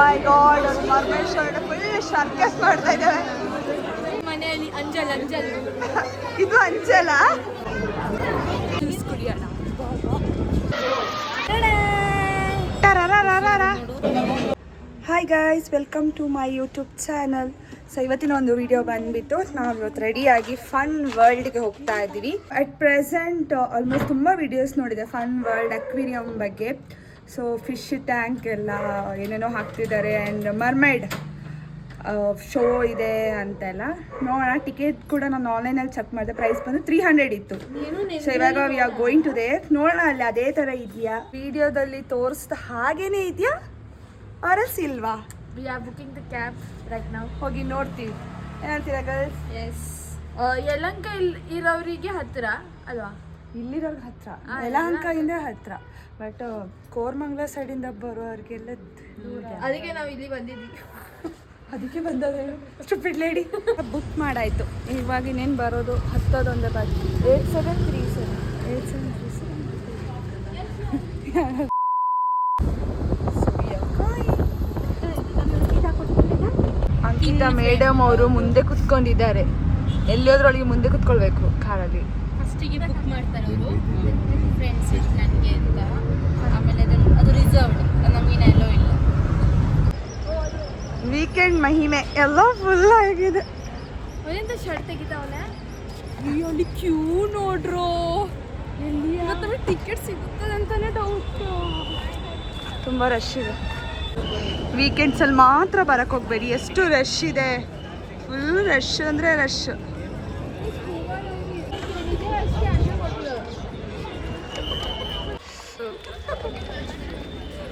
ಮೈ God, mermaid shirt full circus ಮಾಡ್ತಾ ಇದ್ದಾವೆ ಮನೆಯಲ್ಲಿ. ಅಂಜಲ್ ಅಂಜಲ್ ಇದು ಅಂಜಲ. ಜ್ಯೂಸ್ ಕುಡಿಯೋಣ. Hi guys, welcome to my YouTube channel. So ಇವತ್ತಿನ ಒಂದು ವಿಡಿಯೋ ಬಂದುಬಿಟ್ಟು ನಾವು ಇವತ್ತು ರೆಡಿಯಾಗಿ ಫನ್ ವರ್ಲ್ಡ್ಗೆ ಹೋಗ್ತಾ ಇದ್ದೀವಿ. ಅಟ್ ಪ್ರೆಸೆಂಟ್ ಆಲ್ಮೋಸ್ಟ್ ತುಂಬ ವೀಡಿಯೋಸ್ ನೋಡಿದೆ ಫನ್ ವರ್ಲ್ಡ್ ಅಕ್ವೇರಿಯಂ ಬಗ್ಗೆ. ಸೊ ಫಿಶ್ ಟ್ಯಾಂಕ್ ಎಲ್ಲ ಏನೇನೋ ಹಾಕ್ತಿದ್ದಾರೆ ಆ್ಯಂಡ್ ಮರ್ಮೇಡ್ ಶೋ ಇದೆ ಅಂತೆಲ್ಲ ನೋಡೋಣ. ಟಿಕೆಟ್ ಕೂಡ ನಾನು ಆನ್ಲೈನಲ್ಲಿ ಚೆಕ್ ಮಾಡಿದೆ, ಪ್ರೈಸ್ ಬಂದು 300 ಇತ್ತು. ಸೊ ಇವಾಗ we are going to there. ನೋಡೋಣ ಅಲ್ಲಿ ಅದೇ ಥರ ಇದೆಯಾ, ವಿಡಿಯೋದಲ್ಲಿ ತೋರಿಸ್ದ ಹಾಗೇನೇ ಇದೆಯಾ ಆರಸ್ ಇಲ್ವಾ. We are booking the cab right ನಾವು. ಹೋಗಿ ನೋಡ್ತೀವಿ. ಏನು ಹೇಳ್ತೀರಾ ಗರ್ಲ್ಸ್? ಎಸ್. ಯಲಹಂಕ ಇರೋರಿಗೆ ಹತ್ತಿರ ಅಲ್ವಾ? ಇಲ್ಲಿರೋರ್ಗೆ ಹತ್ರ, ಯಲಹಂಕದಿಂದ ಹತ್ರ, ಬಟ್ ಕೋರಮಂಗಲ ಸೈಡಿಂದ ಬರೋರಿಗೆಲ್ಲ ದೂರ. ಅದಕ್ಕೆ ನಾವು ಇಲ್ಲಿ ಬಂದಿದ್ವಿ. ಅದಕ್ಕೆ ಬಂದದ ಸ್ಟುಪಿಡ್ ಲೇಡಿ. ಬುಕ್ ಮಾಡಾಯಿತು. ಇವಾಗ ಇನ್ನೇನು ಬರೋದು, ಹತ್ತೋದೊಂದೇ ಬಾಕಿ. 8737 ಅಂಕಿತಾ ಮೇಡಮ್ ಅವರು ಮುಂದೆ ಕುತ್ಕೊಂಡಿದ್ದಾರೆ. ಎಲ್ಲಿಯೋದ್ರೊಳಗೆ ಮುಂದೆ ಕುತ್ಕೊಳ್ಬೇಕು ಕಾರಲ್ಲಿ. ಫಸ್ಟಿಗೆ ಬುಕ್ ಮಾಡ್ತಾರೆ ಅವರು, ಫ್ರೆಂಡ್ಸ್ ನನಗೆ ಅಂತ. ಆಮೇಲೆ ಅದು ರಿಸರ್ವ್ಡ್, ನಮಗಿನ ಎಲ್ಲೋ ಇಲ್ಲ. ವೀಕೆಂಡ್ ಮಹಿಮೆ ಎಲ್ಲ ಫುಲ್ ಆಗಿದೆ. ಒಂದೆಂತ ಶರ್ಟ್ ತೆಗಿತಾವಲ್ಲ. ಅಲ್ಲಿ ಕ್ಯೂ ನೋಡ್ರು. ನಮಗೆ ಟಿಕೆಟ್ ಸಿಗುತ್ತದೆ ಅಂತಾನೆ ಡೌಟ್. ತುಂಬ ರಶ್ ಇದೆ. ವೀಕೆಂಡ್ಸಲ್ಲಿ ಮಾತ್ರ ಬರಕ್ಕೆ ಹೋಗ್ಬೇಡಿ, ಎಷ್ಟು ರಶ್ ಇದೆ. ಫುಲ್ ರಶ್ ಅಂದರೆ ರಶ್.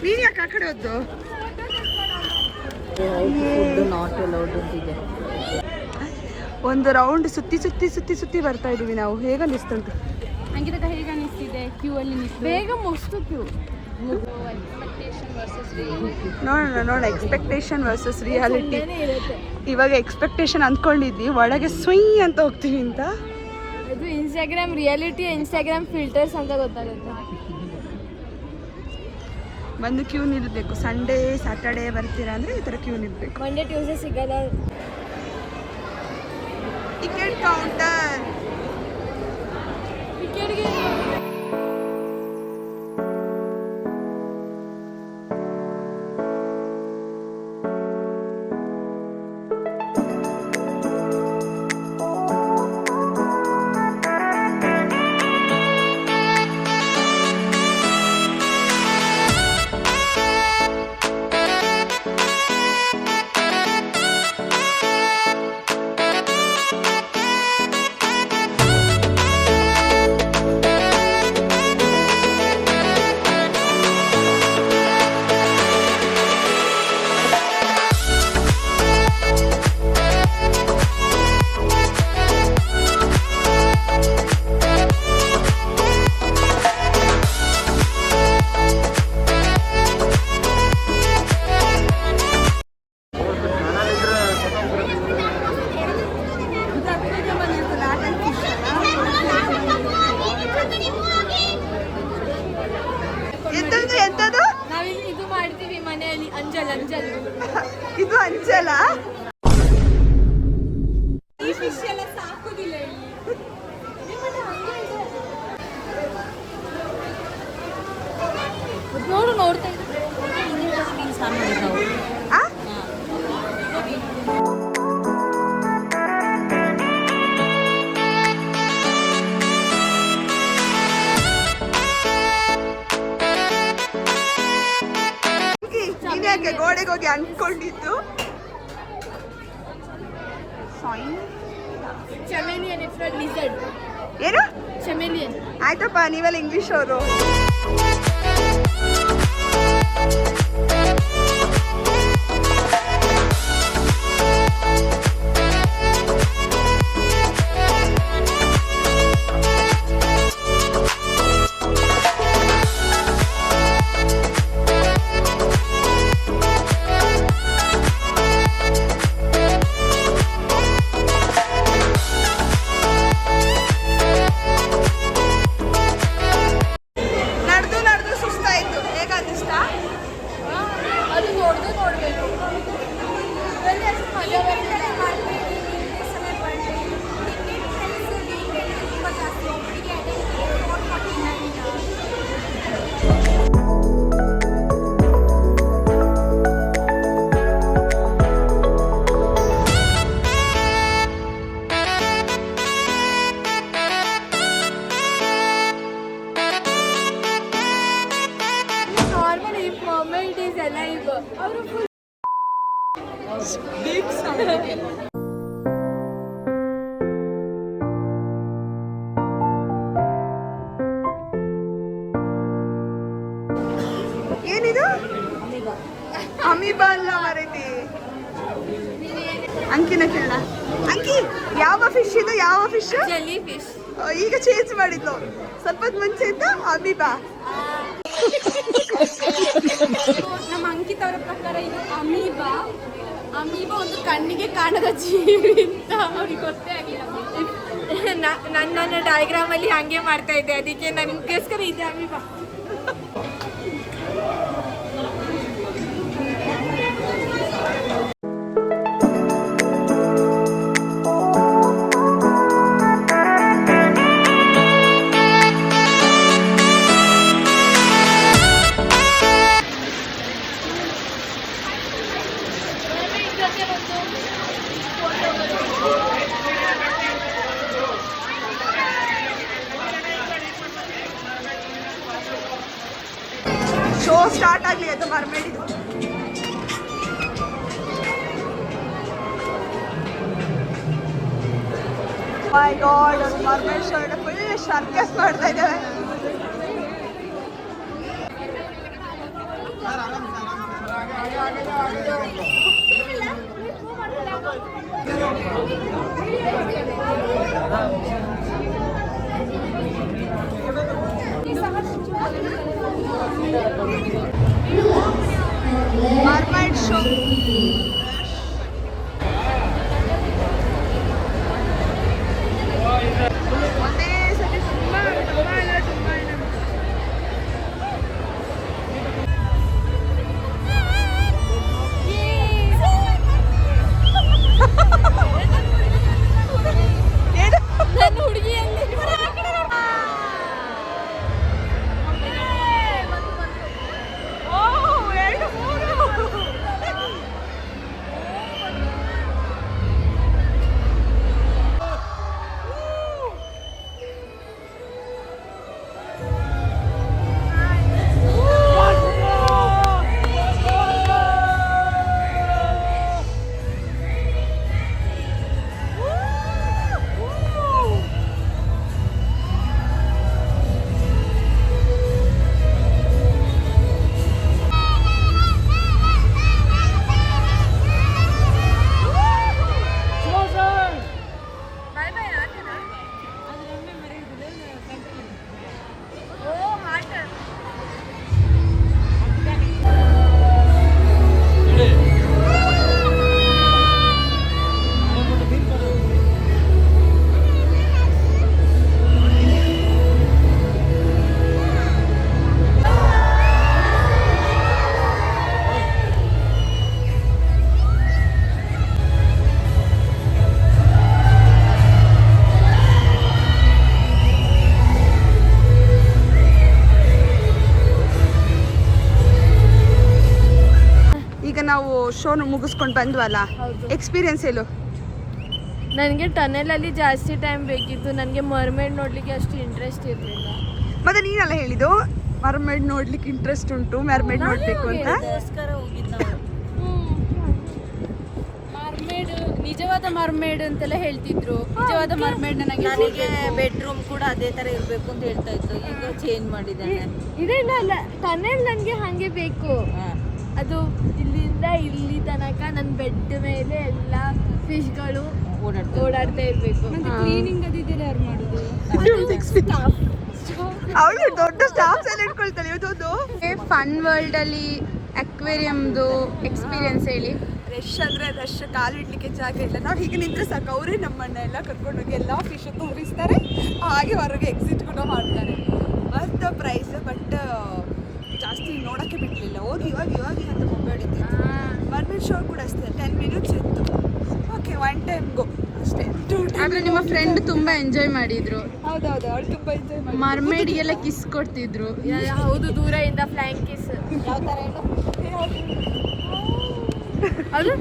ನೀನು ಯಾಕೆ ಆ ಕಡೆ ಹೋದ್ದು? ಒಂದು ರೌಂಡ್ ಸುತ್ತಿ ಸುತ್ತಿ ಸುತ್ತಿ ಸುತ್ತಿ ಬರ್ತಾ ಇದೀವಿ ನಾವು. ಹೇಗೆ ಅನಿಸ್ತಂತೆ? ಹಂಗಿದಾಗ ಹೇಗೆ ಅನಿಸ್ತಿದೆ? ಕ್ಯೂ ಅಲ್ಲಿ ಬೇಗ ಮಸ್ತು ಕ್ಯೂ. ನೋಡೋಣ, ಎಕ್ಸ್ಪೆಕ್ಟೇಷನ್ ವರ್ಸಸ್ ರಿಯಾಲಿಟಿ. ಇವಾಗ ಎಕ್ಸ್ಪೆಕ್ಟೇಷನ್ ಅಂದ್ಕೊಂಡಿದ್ವಿ, ಒಳಗೆ ಸ್ವಯ್ ಅಂತ ಹೋಗ್ತೀವಿ ಅಂತ. ಅದು ಇನ್ಸ್ಟಾಗ್ರಾಮ್ ರಿಯಾಲಿಟಿ, ಇನ್ಸ್ಟಾಗ್ರಾಮ್ ಫಿಲ್ಟರ್ಸ್ ಅಂತ ಗೊತ್ತಾಗುತ್ತೆ. ಬಂದು ಕ್ಯೂ ನಿಲ್ಬೇಕು. ಸಂಡೇ ಸ್ಯಾಟರ್ಡೇ ಬರ್ತೀರಾ ಅಂದರೆ ಈ ಥರ ಕ್ಯೂ ನಿಲ್ಬೇಕು. ಮಂಡೇ ಟ್ಯೂಸ್ಡೇ ಸಿಗಲ್ಲ. Ticket counter. ಟಿಕೆಟ್ಗೆ ಎಂತದು ನಾವಿಲ್ಲಿ ಇದು ಮಾಡ್ತೀವಿ ಮನೆಯಲ್ಲಿ. ಅಂಜಲ್ ಅಂಜಲ್ ಇದು ಅಂಜಲ. ಈ ಫಿಶ್ ಎಲ್ಲ ಸಾಕುದಿಲ್ಲ ಇಲ್ಲಿ. ನೋಡ್ತಾ ಇದ್ರೆ ಗೋಡೆಗೆ ಹೋಗಿ ಅಂದ್ಕೊಂಡಿದ್ದು. ಚಮೇಲಿಯನ್ ಇಫ್ ನಾಟ್ ಲಿಸರ್ಡ್. ಏನು ಚಮೇಲಿಯನ್? ಆಯ್ತಪ್ಪ, ನೀವೆಲ್ಲ ಇಂಗ್ಲಿಷ್ ಅವರು. ನಡೆದು ಡೀಪ್ ಸೌಂಡ್. ಏನಿದು? ಅಮೀಬಾ ಅಲ್ಲ ಮರೈತಿ. ಅಂಕಿನ ಕೇಳ. ಅಂಕಿ ಯಾವ ಫಿಶ್ ಇದು? ಯಾವ ಫಿಶ್? Jelly fish. ಈಗ ಚೇಂಜ್ ಮಾಡಿದ್ಲು. ಸ್ವಲ್ಪ ಹೊತ್ತು ಮುಂಚೆ ಇದ್ದ ಅಮೀಬಾ. ನಮ್ಮ ಅಂಕಿತ ಅವರ ಪ್ರಕಾರ ಇದು ಅಮೀಬಾ. ಅಮೀಬಾ ಒಂದು ಕಣ್ಣಿಗೆ ಕಾಣದ ಜೀವಿ ಅಂತ ಅವ್ರಿಗೆ ಗೊತ್ತೇ ಆಗಿಲ್ಲ. ನನ್ನ ಡಯಾಗ್ರಾಮ್ ಅಲ್ಲಿ ಹಂಗೆ ಮಾಡ್ತಾ ಇದ್ದೆ, ಅದಕ್ಕೆ ನನಗೋಸ್ಕರ ಇದೆ ಅಮೀಬಾ. ಶೋ ಸ್ಟಾರ್ಟ್ ಆಗಲಿ ಅದು ಮರ್ಮೇಡಿದು. ಮೈ ಗಾಡ್, ಅದು ಮರ್ಮೇಡ್ ಶೋ ಫುಲ್ ಸರ್ಕಸ್ ಮಾಡ್ತಾ ಇದ್ದಾವೆ. ಮರ್ಮೈಡ್ ಶೋ ಒಂದೇ ಸತಿ ತುಂಬಾ ನನ್ನ ಹುಡುಗಿಯಲ್ಲಿ ನಾವು ಶೋನ ಮುಗಿಸ್ಕೊಂಡು ಬಂದ್ವಲ್ಲ, ಎಕ್ಸ್ಪೀರಿಯನ್ಸ್ ಹೇಳು. ನನಗೆ ಟನೆಲಲ್ಲಿ ಜಾಸ್ತಿ ಟೈಮ್ ಬೇಕಿತ್ತು. ನನಗೆ ಮರ್ಮೇಡ್ ನೋಡ್ಲಿಕ್ಕೆ ಅಷ್ಟು ಇಂಟ್ರೆಸ್ಟ್ ಇರಲಿಲ್ಲ. ಮತ್ತೆ ನೀನೆಲ್ಲ ಹೇಳಿದ್ದು ಮರ್ಮೇಡ್ ನೋಡ್ಲಿಕ್ಕೆ ಇಂಟ್ರೆಸ್ಟ್ ಉಂಟು, ಮರ್ಮೇಡ್ ನೋಡ್ಬೇಕು ಅಂತ. ಮರ್ಮೇಡ್ ನಿಜವಾದ ಮರ್ಮೇಡ್ ಅಂತೆಲ್ಲ ಹೇಳ್ತಿದ್ರು. ನಿಜವಾದ ಮರ್ಮೇಡ್ ನನಗೆ ಬೆಡ್ರೂಮ್ ಕೂಡ ಅದೇ ತರ ಇರ್ಬೇಕು ಅಂತ ಹೇಳ್ತಾ ಇತ್ತು. ಈಗ ಚೇಂಜ್ ಮಾಡಿದ್ದಾನೆ. ಇಲ್ಲ ಟನೆಲ್ ನನಗೆ ಹಾಗೆ ಬೇಕು. ಅದು ಇಲ್ಲಿಂದ ಇಲ್ಲಿ ತನಕ ನನ್ನ ಬೆಡ್ ಮೇಲೆ ಎಲ್ಲ ಫಿಶ್ಗಳು ಓಡಾಡ್ತಾ ಇರ್ಬೇಕು. ಕ್ಲೀನಿಂಗ್ ಅದಿದೆಲ್ಲ ಯಾರು ಮಾಡುದು? ಅವಳು ದೊಡ್ಡ ಸ್ಟಾಫ್ಸ್ ಎಲ್ಲ ಇಟ್ಕೊಳ್ತಾಳೆ. ಇವತ್ತು ಫನ್ ವರ್ಲ್ಡ್ ಅಲ್ಲಿ ಅಕ್ವೇರಿಯಮ್ದು ಎಕ್ಸ್ಪೀರಿಯನ್ಸ್ ಹೇಳಿ. ರಶ್ ಅಂದ್ರೆ ರಶ್, ಕಾಲು ಇಡ್ಲಿಕ್ಕೆ ಜಾಗ ಇಲ್ಲ. ನಾವು ಹೀಗೆ ನಿಂತ್ರೆ ಸಾಕು, ಅವರೇ ನಮ್ಮನ್ನ ಎಲ್ಲ ಕರ್ಕೊಂಡೋಗಿ ಎಲ್ಲ ಫಿಶ್ ತೋರಿಸ್ತಾರೆ, ಹಾಗೆ ಹೊರಗೆ ಎಕ್ಸಿಟ್ ಕೂಡ ಮಾಡ್ತಾರೆ. ಮಸ್ತ್ ಪ್ರೈಸ್, ಬಟ್ ಜಾಸ್ತಿ ನೋಡೋಕ್ಕೆ ಬಿಡಲಿಲ್ಲ. ಹೋಗಿ ಅಂತ ಮೊಬೈಲಿತ್ತು. ಮರ್ಮೇಡ್ ಶೋ ಕೂಡ ಅಷ್ಟೇ 10 minutes ಇತ್ತು. ಓಕೆ, ಒನ್ ಟೈಮ್ ಗೋ ಅಷ್ಟೇ. ಆದ್ರೆ ನಿಮ್ಮ ಫ್ರೆಂಡ್ ತುಂಬಾ ಎಂಜಾಯ್ ಮಾಡಿದ್ರು. ಹೌದೌದು, ಅವಳು ತುಂಬಾ ಎಂಜಾಯ್ ಮಾಡಿ ಮರ್ಮೇಡ್ಗೆಲ್ಲ ಕಿಸ್ ಕೊಡ್ತಿದ್ರು. ಹೌದು, ದೂರದಿಂದ ಫ್ಲೈಂಗ್ ಕಿಸ್. ಯಾವ ತರ ಹೇಳು? ಅದು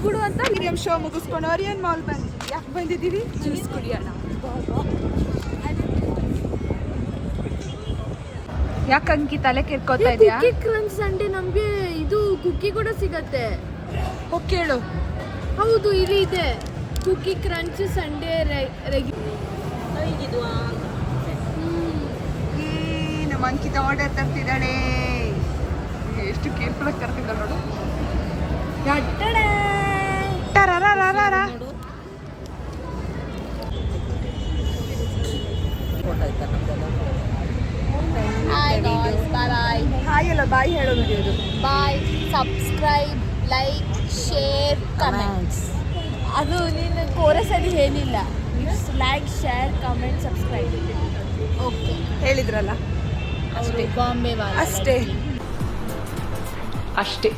ಗುಡು ಅಂತ. ಮೀಡಿಯಂ ಶೋ ಮುಗಿಸ್ಕೊಂಡು ಆರಿಯನ್ ಮಾಲ್ ಬಂದಿದ್ದೀವಿ. ಯಾಕೆ ಬಂದಿದ್ದೀವಿ? ಜ್ಯೂಸ್ ಕುಡಿಯೋಣ. ಯಾಕೆ ಅಂಕಿ ತಲೆ ಕೆರ್ಕೋತಾ ಇದೆಯಾ? ಕುಕ್ಕಿ ಕ್ರಂಚ್ ಸಂಡೆ ನಮ್ಗೆ ಇದು ಕುಕ್ಕಿ ಕೂಡ ಸಿಗತ್ತೆ. ಹೋಗಿ ಕೇಳು. ಹೌದು ಇಲ್ಲಿ ಇದೆ ಕುಕ್ಕಿ ಕ್ರಂಚ್ ಸಂಡೇ ರೆಗಿ. ನಮ್ಮ ಅಂಕಿತ ಆರ್ಡರ್ ತರ್ತಿದ್ದಾಳೆ. ಎಷ್ಟು ಕೇರ್ಫುಲ್ ಆಗಿ ತರ್ತಿದ್ದಾಳೆ ನೋಡು. ಹಾಯ್ ಅಲ್ಲ ಬಾಯ್ ಹೇಳೋದು ಇದು. ಬಾಯ್, ಸಬ್ಸ್ಕ್ರೈಬ್, ಲೈಕ್, ಶೇರ್, ಕಮೆಂಟ್ಸ್. ಅದು ನೀನು ಕೋರಸಲ್ಲಿ ಹೇಳಿಲ್ಲ. Like, share, comment, subscribe. Okay ಹೇಳಿದ್ರಲ್ಲ ಅವರು ಬಾಂಬೆ ಅಷ್ಟೇ ಅಷ್ಟೇ.